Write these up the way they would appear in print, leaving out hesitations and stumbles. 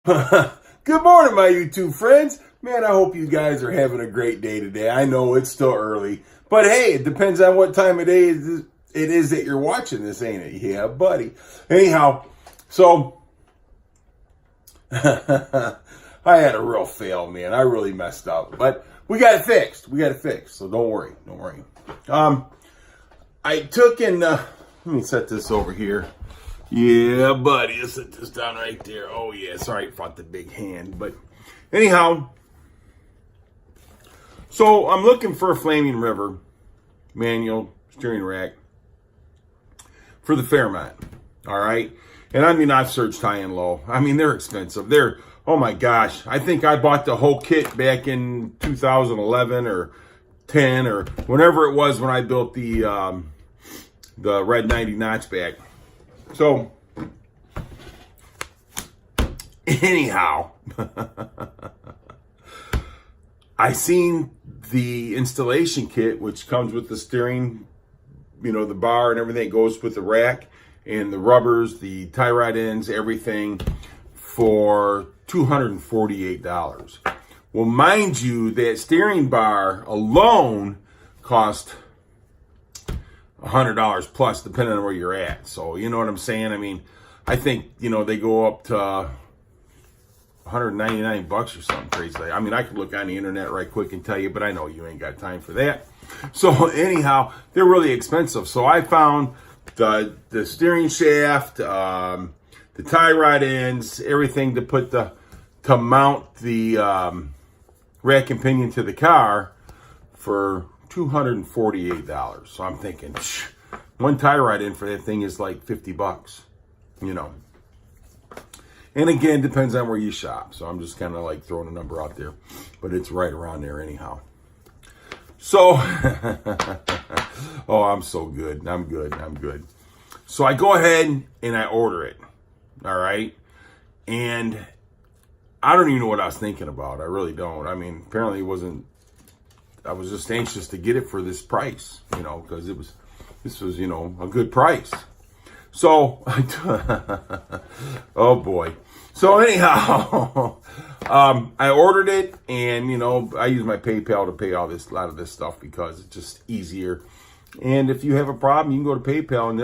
Good morning, my YouTube friends. Man, I hope you guys are having a great day today. I know it's still early, but hey, it depends on what time of day it is that you're watching this, ain't it? Yeah, buddy. Anyhow, so I had a real fail, man. I really messed up, but we got it fixed. So don't worry. I took and let me set this over here. Yeah, buddy, let's set this down right there. Oh, yeah, sorry about the big hand. But anyhow, so I'm looking for a Flaming River manual steering rack for the Fairmont, all right? And I mean, I've searched high and low. I mean, they're expensive. Oh my gosh, I think I bought the whole kit back in 2011 or 10 or whenever it was when I built the red 90 notchback. So, anyhow, I seen the installation kit, which comes with the steering, the bar and everything. It goes with the rack and the rubbers, the tie rod ends, everything for $248. Well, mind you, that steering bar alone cost $100 plus, depending on where you're at. So, you know what I'm saying? I mean, I think, they go up to $199 or something crazy. I mean, I could look on the internet right quick and tell you, but I know you ain't got time for that. So anyhow, they're really expensive. So I found the steering shaft, the tie rod ends, everything to mount the rack and pinion to the car for $248. So I'm thinking, one tie rod in for that thing is like $50, And again, depends on where you shop. So I'm just kind of like throwing a number out there, but it's right around there anyhow. So, oh, I'm so good. I'm good. So I go ahead and I order it. All right. And I don't even know what I was thinking about. I really don't. I mean, apparently I was just anxious to get it for this price, because this was, a good price. So, oh boy. So anyhow, I ordered it and, I use my PayPal to pay a lot of this stuff because it's just easier. And if you have a problem, you can go to PayPal and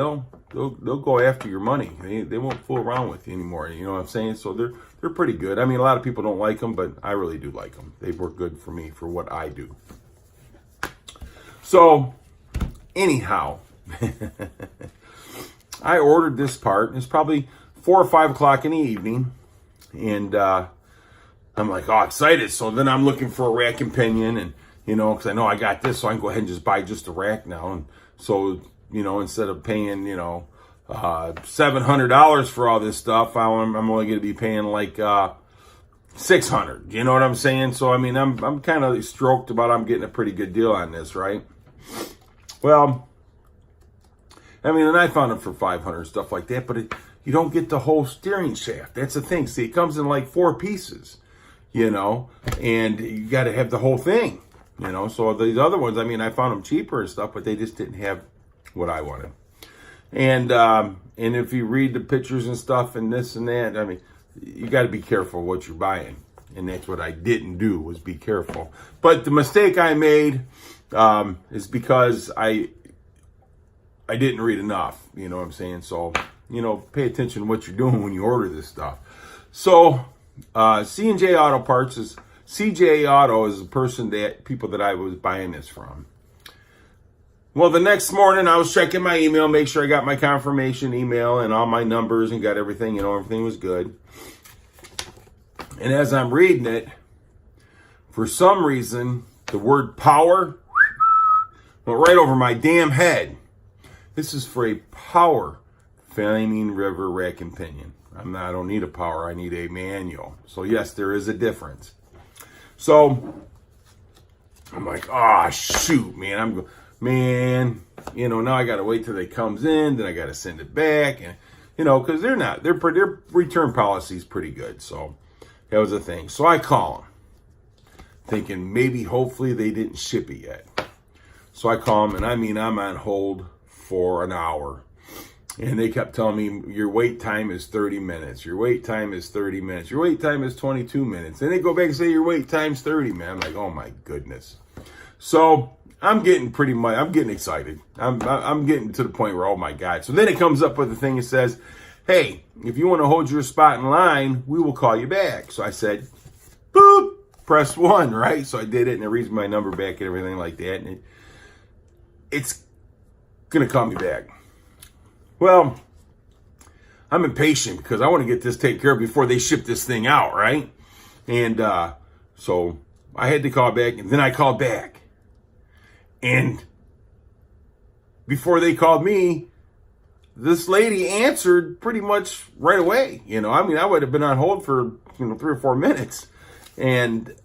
they'll go after your money. They won't fool around with you anymore. You know what I'm saying? So they're pretty good. I mean, a lot of people don't like them, but I really do like them. They work good for me for what I do. So, anyhow, I ordered this part. It's probably 4 or 5 o'clock in the evening. And I'm like, oh, excited. So then I'm looking for a rack and pinion. And, because I know I got this, so I can go ahead and just buy just a rack now. And so, instead of paying, $700 for all this stuff, I'm only going to be paying like $600. You know what I'm saying? So, I mean, I'm kind of stoked about I'm getting a pretty good deal on this, right? Well, I mean, and I found it for $500 and stuff like that, but you don't get the whole steering shaft. That's the thing. See, it comes in like 4 pieces, and you got to have the whole thing, So these other ones, I mean, I found them cheaper and stuff, but they just didn't have what I wanted. And if you read the pictures and stuff and this and that, I mean, you got to be careful what you're buying. And that's what I didn't do, was be careful. But the mistake I made is because I didn't read enough, you know what I'm saying? So, pay attention to what you're doing when you order this stuff. So, C&J Auto Parts CJ Auto is the people that I was buying this from. Well, the next morning I was checking my email, make sure I got my confirmation email and all my numbers and got everything, everything was good. And as I'm reading it, for some reason, the word power went right over my damn head. This is for a power Flaming River rack and pinion. I don't need a power, I need a manual. So yes, there is a difference. So I'm like, oh shoot, man. Now I gotta wait till it comes in, then I gotta send it back, and because their return policy is pretty good. So that was the thing. So I call them, thinking maybe hopefully they didn't ship it yet. So I call them, and I'm on hold for an hour. And they kept telling me, your wait time is 30 minutes. Your wait time is 30 minutes. Your wait time is 22 minutes. And they go back and say, your wait time's 30, man. I'm like, oh my goodness. So I'm getting excited. I'm getting to the point where, oh my God. So then it comes up with the thing that says, hey, if you want to hold your spot in line, we will call you back. So I said, boop, press 1, right? So I did it, and it reads my number back and everything like that. And it's going to call me back. Well, I'm impatient because I want to get this taken care of before they ship this thing out, right? And so I had to call back, and then I called back. And before they called me, this lady answered pretty much right away. I would have been on hold for 3 or 4 minutes. And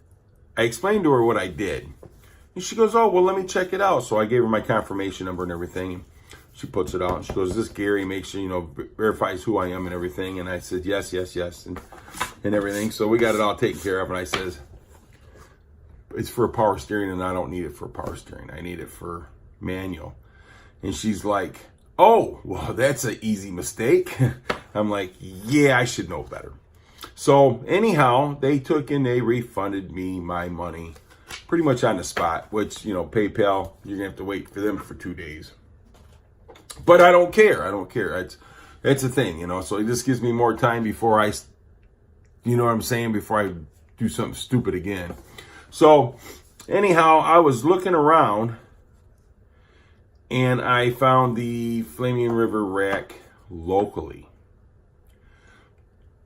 I explained to her what I did. And she goes, oh, well, let me check it out. So I gave her my confirmation number and everything. She puts it out, and she goes, is this Gary? Make sure, verifies who I am and everything. And I said, yes, and everything. So we got it all taken care of. And I says, it's for a power steering, and I don't need it for power steering. I need it for manual. And she's like, oh, well, that's an easy mistake. I'm like, yeah, I should know better. So anyhow, they took and they refunded me my money pretty much on the spot, which, PayPal, you're going to have to wait for them for 2 days. But I don't care. It's a thing, so it just gives me more time before I, before I do something stupid again. So anyhow, I was looking around and I found the Flaming River rack locally.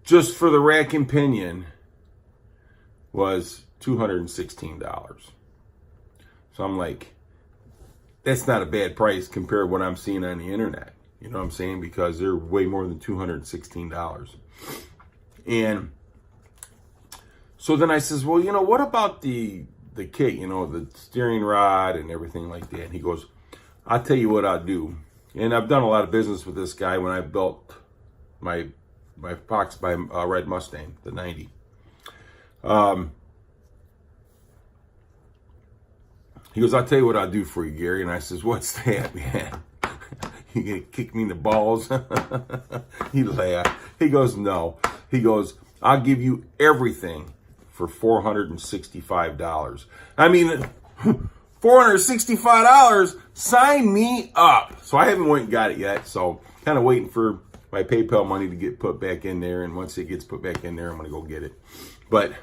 Just for the rack and pinion was $216. So I'm like, that's not a bad price compared to what I'm seeing on the internet. You know what I'm saying? Because they're way more than $216. And so then I says, well, what about the kit, the steering rod and everything like that? And he goes, I'll tell you what I'll do. And I've done a lot of business with this guy when I built my Fox by Red Mustang, the 90. He goes, I'll tell you what I'll do for you, Gary. And I says, what's that, man? You gonna kick me in the balls? He laughed. He goes, no. He goes, I'll give you everything for $465. I mean, $465, sign me up. So I haven't went and got it yet. So kind of waiting for my PayPal money to get put back in there. And once it gets put back in there, I'm going to go get it. But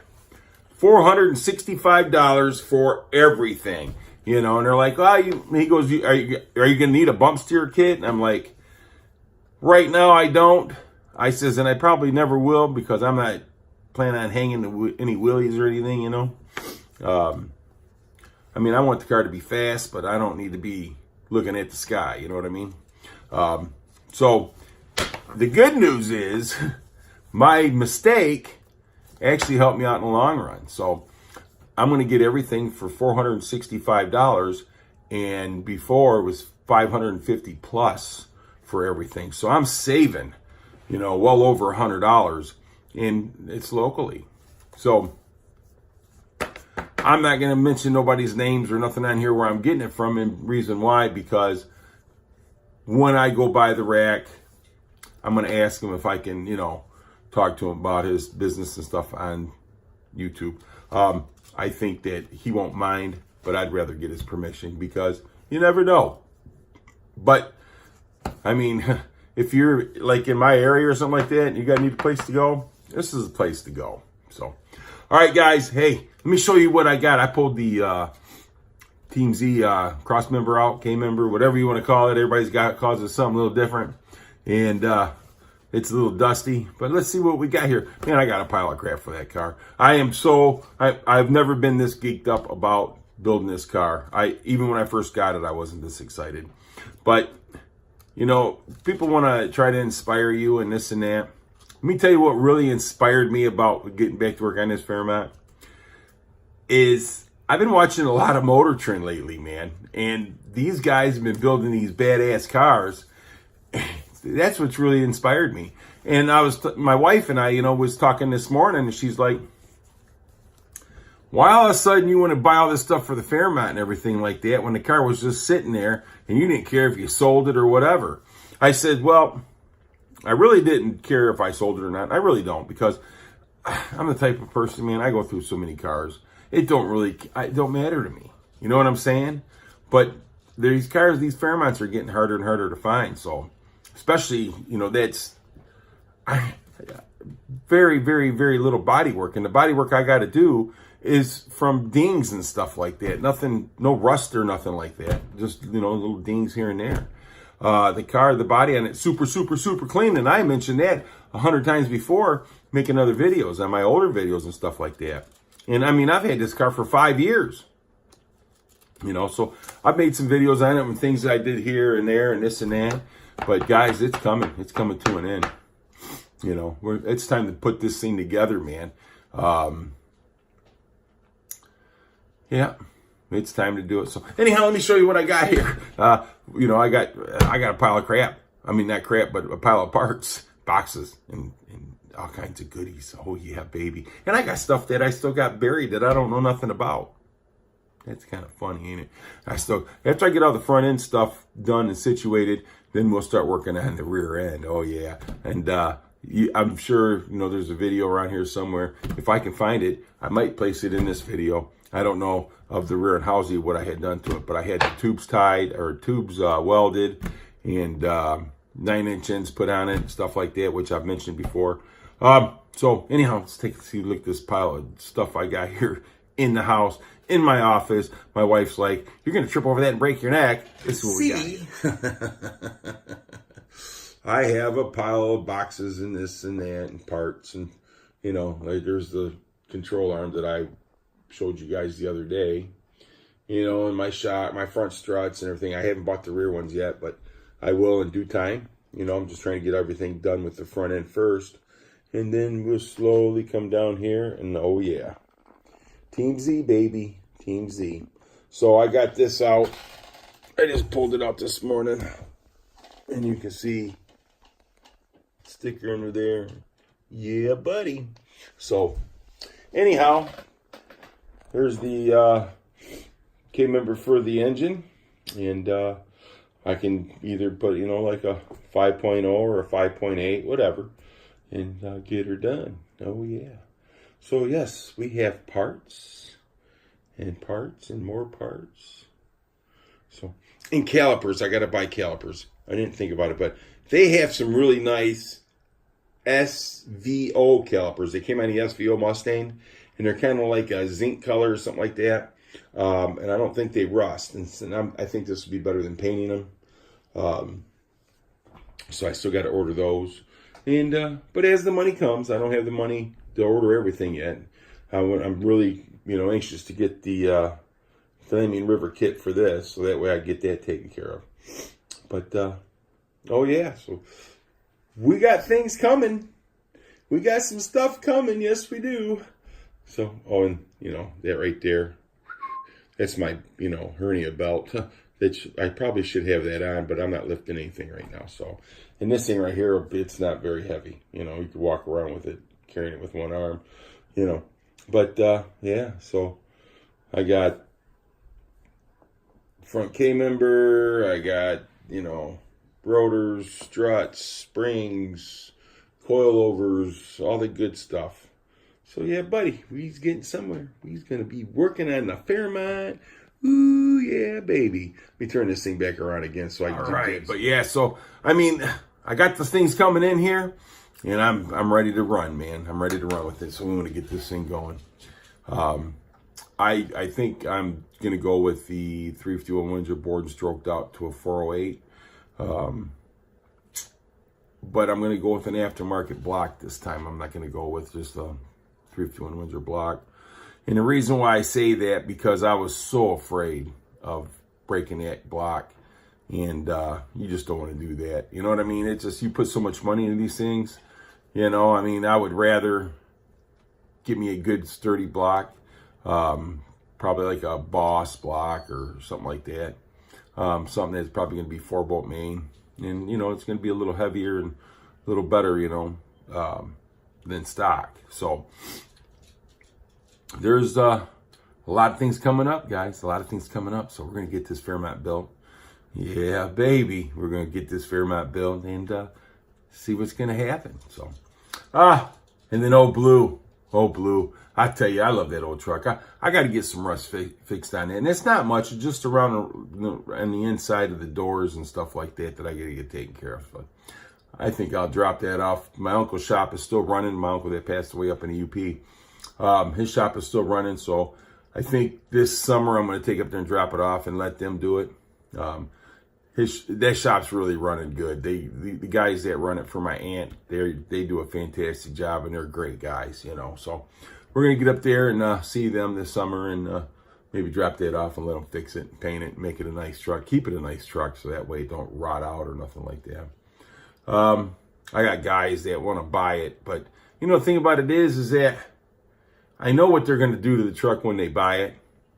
$465 for everything, and they're like, he goes, are you going to need a bump steer kit? And I'm like, right now I don't. I says, and I probably never will because I'm not planning on hanging any wheelies or anything, I want the car to be fast, but I don't need to be looking at the sky, you know what I mean? So the good news is my mistake actually helped me out in the long run. So I'm going to get everything for $465, and before it was $550 plus for everything. So I'm saving, well over $100, and it's locally. So I'm not going to mention nobody's names or nothing on here where I'm getting it from, and reason why, because when I go by the rack, I'm going to ask him if I can, talk to him about his business and stuff on YouTube. I think that he won't mind, but I'd rather get his permission because you never know. But if you're like in my area or something like that and you need a place to go, this is a place to go. So, all right, guys. Hey, let me show you what I got. I pulled the Team Z cross member out, K member, whatever you want to call it. Everybody's calls it something a little different. And it's a little dusty, but let's see what we got here. Man, I got a pile of crap for that car. I've never been this geeked up about building this car. Even when I first got it, I wasn't this excited. But, people want to try to inspire you and this and that. Let me tell you what really inspired me about getting back to work on this Fairmont is I've been watching a lot of Motor Trend lately, man. And these guys have been building these badass cars. That's what's really inspired me. And my wife and I, was talking this morning, and she's like, why all of a sudden you want to buy all this stuff for the Fairmont and everything like that when the car was just sitting there and you didn't care if you sold it or whatever? I said, well, I really didn't care if I sold it or not. I really don't, because I'm the type of person, man, I go through so many cars. It don't matter to me. You know what I'm saying? But these cars, these Fairmonts are getting harder and harder to find. So, especially, that's very, very, very little body work. And the body work I got to do is from dings and stuff like that. Nothing, no rust or nothing like that. Just, little dings here and there. The body on it, super, super, super clean. And I mentioned that 100 times before, making other videos on my older videos and stuff like that. And I mean, I've had this car for 5 years. So I've made some videos on it and things that I did here and there and this and that. But guys, it's coming. It's coming to an end. It's time to put this thing together, man. Yeah, it's time to do it. So anyhow, let me show you what I got here. I got a pile of crap. I mean, not crap, but a pile of parts, boxes, and all kinds of goodies. Oh yeah, baby. And I got stuff that I still got buried that I don't know nothing about. That's kind of funny, ain't it? After I get all the front end stuff done and situated, then we'll start working on the rear end. Oh yeah. And I'm sure, there's a video around here somewhere. If I can find it, I might place it in this video. I don't know of the rear end housing, what I had done to it, but I had the tubes welded and 9-inch ends put on it, stuff like that, which I've mentioned before. So anyhow, let's take a look at this pile of stuff I got here in the house, in my office. My wife's like, you're going to trip over that and break your neck. This is what we got. I have a pile of boxes and this and that and parts. And, like there's the control arm that I showed you guys the other day. And my front struts and everything. I haven't bought the rear ones yet, but I will in due time. I'm just trying to get everything done with the front end first. And then we'll slowly come down here. And oh yeah. Team Z, baby. Team Z. So I got this out. I just pulled it out this morning. And you can see sticker under there. Yeah, buddy. So, anyhow, here's the K-member for the engine. And I can either put, like a 5.0 or a 5.8, whatever. And get her done. Oh, yeah. So, yes, we have parts and more parts. So, and calipers. I got to buy calipers. I didn't think about it, but they have some really nice SVO calipers. They came on the SVO Mustang, and they're kind of like a zinc color or something like that. And I don't think they rust. And I think this would be better than painting them. So I still got to order those. And but as the money comes, I don't have the money to order everything yet. I'm really, anxious to get the Flaming River kit for this, so that way I get that taken care of. But oh yeah, so we got things coming. We got some stuff coming. Yes, we do. So, and that right there, that's my hernia belt. I probably should have that on, but I'm not lifting anything right now. So, and this thing right here, it's not very heavy. You could walk around with it, carrying it with one arm. But yeah. So I got front K-member. I got rotors, struts, springs, coilovers, all the good stuff. So yeah, buddy, he's getting somewhere. He's gonna be working on the Fairmont. Ooh yeah, baby. Let me turn this thing back around again so I can. All right, but yeah. So I mean, I got the things coming in here, and I'm ready to run, man. I'm ready to run with it. So we want to get this thing going. I think I'm gonna go with the 351 Windsor board and stroked out to a 408. But I'm going to go with an aftermarket block this time. I'm not going to go with just a 351 Windsor block. And the reason why I say that, because I was so afraid of breaking that block. And you just don't want to do that. You know what I mean? It's just, you put so much money into these things. I mean, I would rather get me a good sturdy block. Probably like a Boss block or something like that. Something that's probably going to be 4-bolt main. And, it's going to be a little heavier and a little better, than stock. So there's a lot of things coming up, guys. A lot of things coming up. So we're going to get this Fairmont built. Yeah, baby. We're going to get this Fairmont built and see what's going to happen. So, and then old Blue. Old Blue. I tell you, I love that old truck. I got to get some rust fixed on it. And it's not much. It's just around on the inside of the doors and stuff like that I got to get taken care of. But I think I'll drop that off. My uncle's shop is still running. My uncle that passed away up in the UP. His shop is still running. So I think this summer I'm going to take up there and drop it off and let them do it. That shop's really running good. The guys that run it for my aunt, they do a fantastic job, and they're great guys, you know. So we're gonna get up there and see them this summer, and maybe drop that off and let them fix it, and paint it, and make it a nice truck. Keep it a nice truck, so that way it don't rot out or nothing like that. I got guys that want to buy it, but you know the thing about it is that I know what they're gonna do to the truck when they buy it.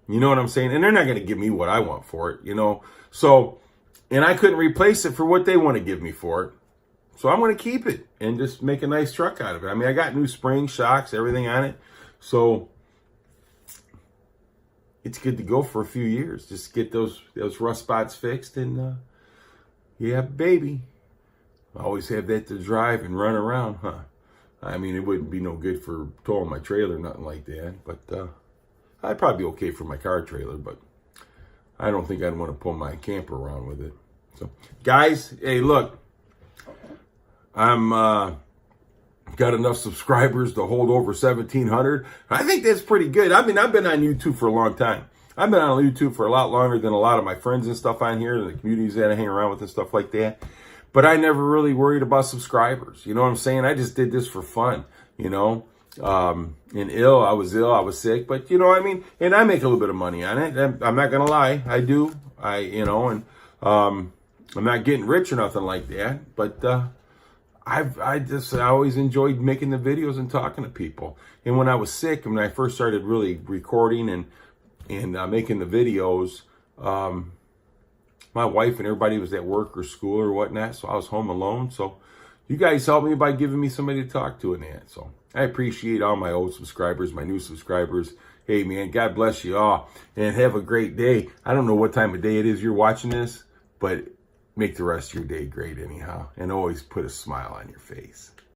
You know what I'm saying? And they're not gonna give me what I want for it, you know. So. And I couldn't replace it for what they want to give me for it. So I'm going to keep it and just make a nice truck out of it. I mean, I got new springs, shocks, everything on it. So it's good to go for a few years. Just get those rust spots fixed and, yeah, baby. I always have that to drive and run around, huh? I mean, it wouldn't be no good for towing my trailer, nothing like that. But I'd probably be okay for my car trailer, but I don't think I'd want to pull my camper around with it. So, guys, hey, look, I'm got enough subscribers to hold over 1,700. I think that's pretty good. I mean, I've been on YouTube for a long time. I've been on YouTube for a lot longer than a lot of my friends and stuff on here, and the communities that I hang around with and stuff like that. But I never really worried about subscribers. You know what I'm saying? I just did this for fun, you know. I was ill, I was sick, but you know what I mean? And I make a little bit of money on it. I'm not going to lie. I do. I'm not getting rich or nothing like that, but, I always enjoyed making the videos and talking to people. And when I was sick, when I first started really recording and making the videos, my wife and everybody was at work or school or whatnot. So I was home alone. So you guys helped me by giving me somebody to talk to and that. So I appreciate all my old subscribers, my new subscribers. Hey, man, God bless you all and have a great day. I don't know what time of day it is you're watching this, but make the rest of your day great anyhow. And always put a smile on your face.